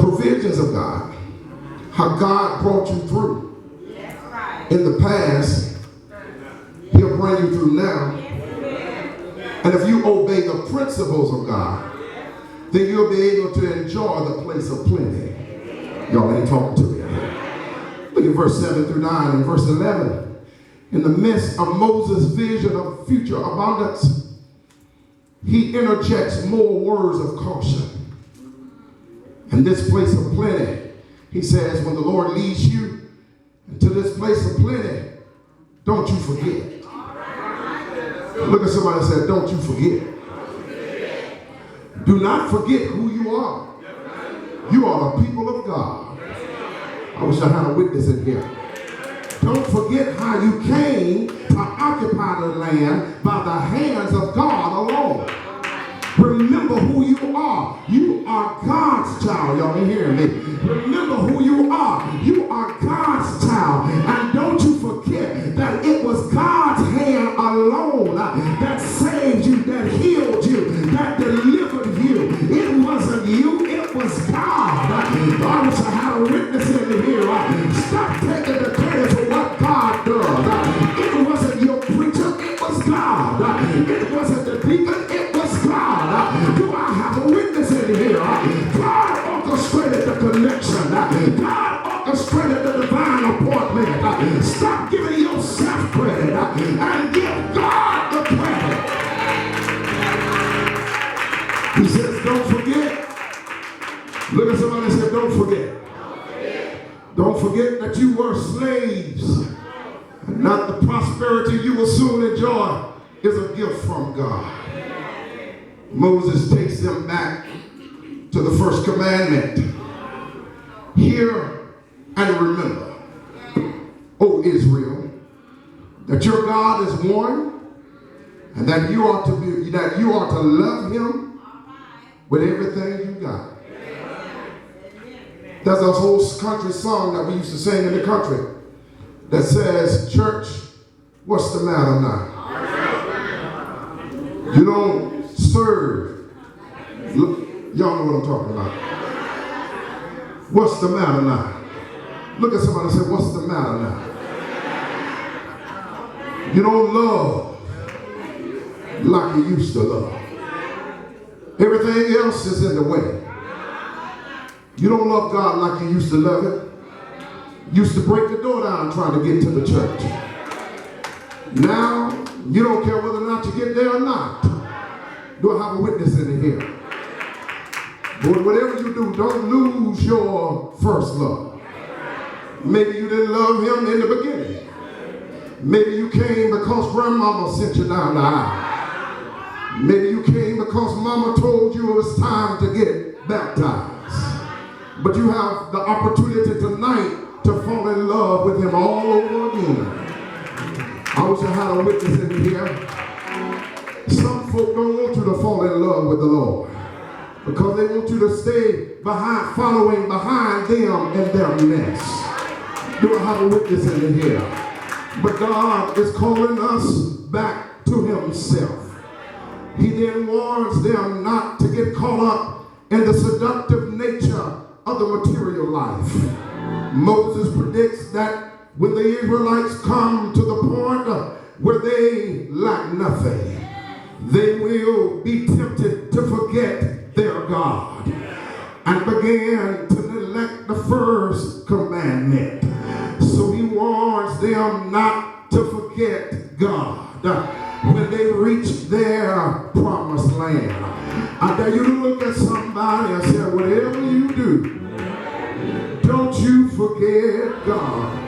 provisions of God, how God brought you through in the past, he'll bring you through now. And if you obey the principles of God, then you'll be able to enjoy the place of plenty. Y'all ain't talking to me. Look at verse 7 through 9 and verse 11. In the midst of Moses' vision of future abundance, he interjects more words of caution. In this place of plenty, he says, when the Lord leads you into this place of plenty, don't you forget. Look at somebody and say, don't you forget. Do not forget who you are. You are the people of God. I wish I had a witness in here. Don't forget how you came to occupy the land by the hands of God alone. Remember who you are. You are God's child. Y'all ain't hearing me. Remember who you are. You are God's child. And don't you forget that it was God's hand alone that saved you, that healed you, that delivered you. It wasn't you, it was God. I wish I had a witness in here. Stop taking the credit for what God does. It wasn't your preacher, it was God. It wasn't the deacon, it was God. Do I have a witness in here? God orchestrated the connection. God orchestrated the divine appointment. Stop giving yourself credit and give God the credit. He says, don't forget. Look at somebody and say, don't forget. Don't forget that you were slaves. And not the prosperity you will soon enjoy is a gift from God. Moses takes them back to the first commandment. Hear and remember, O Israel, that your God is one, and that you are to love him with everything you got. There's a whole country song that we used to sing in the country that says, church, what's the matter now? You don't serve. Look, y'all know what I'm talking about. What's the matter now? Look at somebody and say, what's the matter now? You don't love like you used to love. Everything else is in the way. You don't love God like you used to love it. You used to break the door down trying to get to the church. Now, you don't care whether or not you get there or not. Do I have a witness in here? But whatever you do, don't lose your first love. Maybe you didn't love him in the beginning. Maybe you came because grandmama sent you down the aisle. Maybe you came because mama told you it was time to get baptized. But you have the opportunity tonight to fall in love with him all over again. I wish I had a witness in here. Some folk don't want you to fall in love with the Lord because they want you to stay behind, following behind them in their mess. Do I have a witness in here? But God is calling us back to himself. He then warns them not to get caught up in the seductive nature of the material life. Moses predicts that when the Israelites come to the point where they lack nothing, they will be tempted to forget their God and begin to neglect the first commandment. So he warns them not to forget God when they reach their promised land. I dare you to look at somebody and say, whatever you do, don't you forget God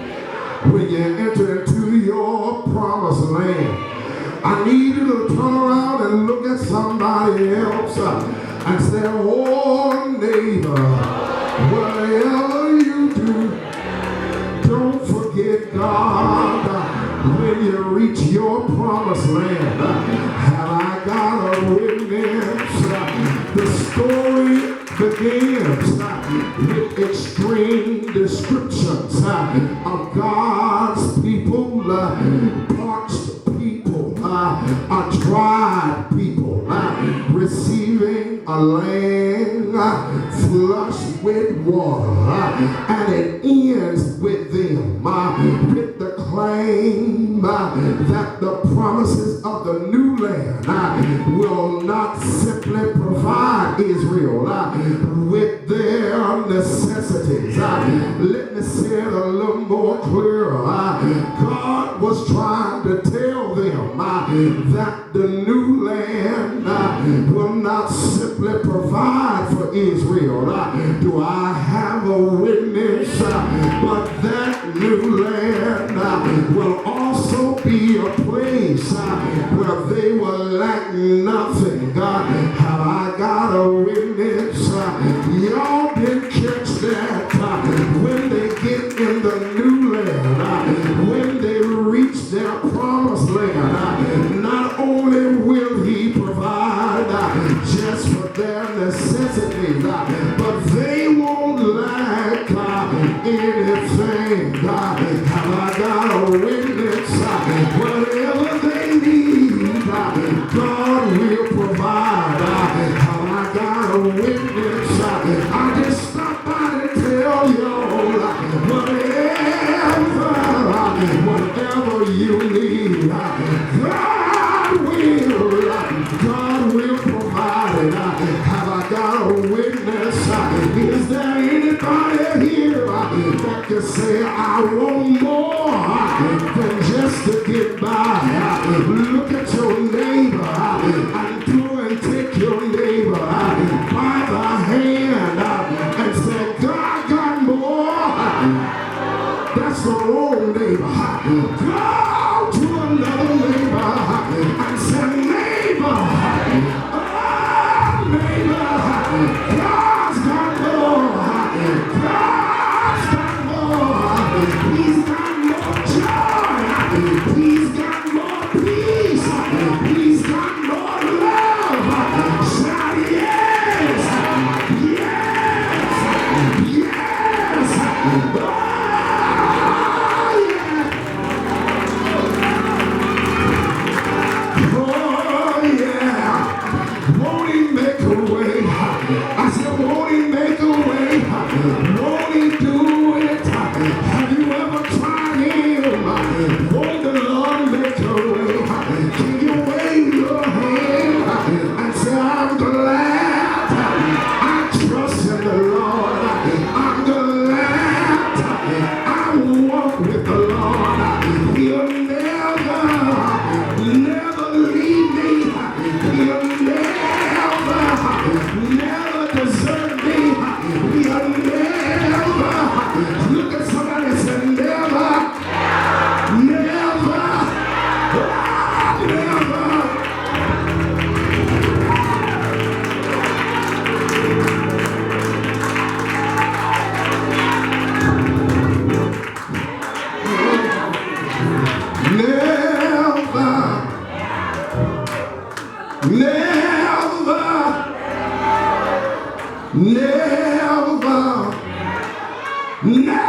when you enter into your promised land. I need you to turn around and look at somebody else and say, oh neighbor, whatever you do, don't forget God when you reach your promised land. Have I got a witness? The story begins with extreme descriptions of God's people, parched people, tried people, receiving a land flushed with water, and it ends with them with the claim that the promises of the new land will not simply provide Israel with their necessities. Let me say it a little more clearer. God was trying to tell them that the new land will not simply provide for Israel. Do I have a witness? But that new land will also be a place where they will lack nothing. Have I got a witness? Y'all didn't catch that. When they get in the new land, when they reach their promised land, not only will he provide just for their necessities, but they won't lack anything. Have I got a witness? Whatever they need, God will provide. Have I got a witness? I just stopped by to tell y'all, whatever you need, God will provide. Have I got a witness? Is there anybody here that can say, I want more than just to get by? Look at your neighbor and go and take your neighbor by the hand and say, God got more. That's the wrong neighbor. Go to another neighbor and say, neighbor, oh, neighbor, God's got more. God's got more. He's got more joy. He's got more peace. He's got more love. Shout yes. Yes. Yes. I said, won't he make a way? Won't he do it? Have you ever tried him? Won't the Lord make a way? Can you wave your hand and say, I'm glad I trust in the Lord. I'm glad I walk with the Lord. He'll never leave me. He'll never desert me. He'll never. Look at somebody and say, never, never, never. Never.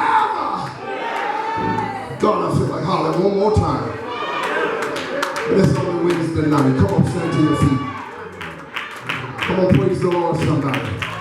God, I feel like hollering one more time. But that's the only way it's tonight. Come on, stand to your feet. Come on, praise the Lord, somebody.